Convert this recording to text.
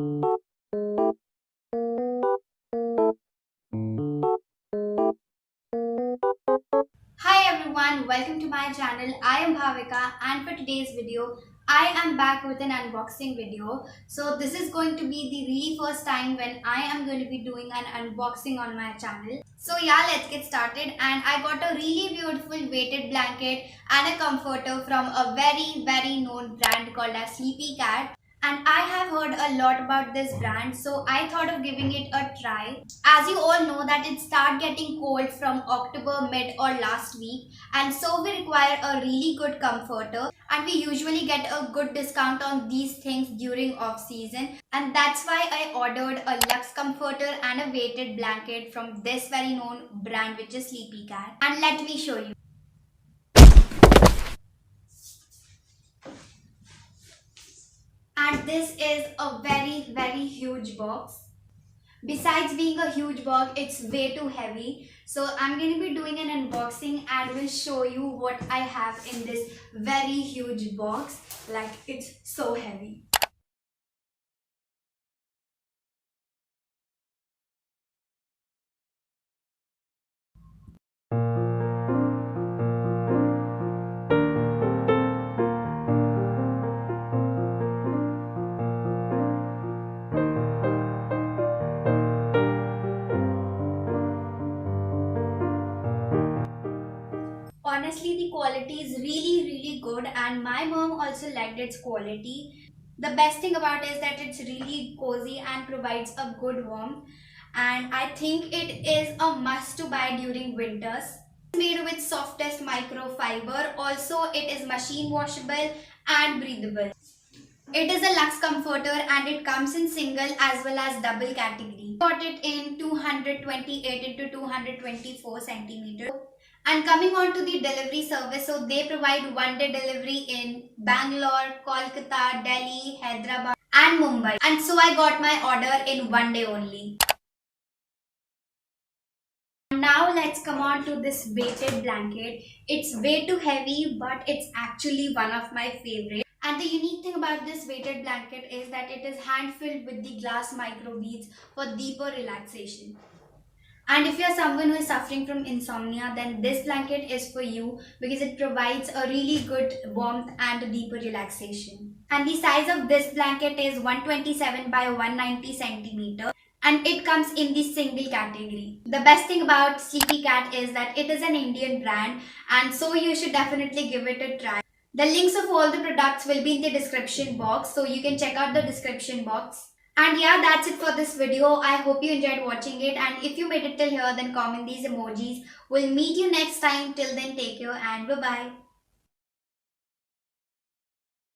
Hi everyone, welcome to my channel. I am Bhavika and for today's video, I am back with an unboxing video. So this is going to be the really first time when I am going to be doing an unboxing on my channel. So yeah, let's get started. And I got a really beautiful weighted blanket and a comforter from a very known brand called as Sleepycat. And I have heard a lot about this brand, so I thought of giving it a try. As you all know that it started getting cold from October mid or last week, and so we require a really good comforter, and we usually get a good discount on these things during off season, and that's why I ordered a luxe comforter and a weighted blanket from this very known brand, which is Sleepycat. And let me show you. And this is a very huge box. Besides being a huge box, it's way too heavy. So I'm going to be doing an unboxing and will show you what I have in this very huge box. Like, it's so heavy. Honestly, the quality is really good, and my mom also liked its quality. The best thing about it is that it's really cozy and provides a good warmth, and I think it is a must to buy during winters. It's made with softest microfiber. Also, it is machine washable and breathable. It is a luxe comforter and it comes in single as well as double category. Got it in 228 into 224 centimeter. And coming on to the delivery service, so they provide one-day delivery in Bangalore, Kolkata, Delhi, Hyderabad and Mumbai. And so I got my order in one day only. Now let's come on to this weighted blanket. It's way too heavy, but it's actually one of my favorites. And the unique thing about this weighted blanket is that it is hand filled with the glass micro beads for deeper relaxation. And if you're someone who is suffering from insomnia, then this blanket is for you because it provides a really good warmth and a deeper relaxation. And the size of this blanket is 127 by 190 centimeter, and it comes in the single category. The best thing about Sleepycat is that it is an Indian brand, and so you should definitely give it a try. The links of all the products will be in the description box, so you can check out the description box. And yeah, that's it for this video. I hope you enjoyed watching it, and if you made it till here, then comment these emojis. We'll meet you next time. Till then, take care and bye bye.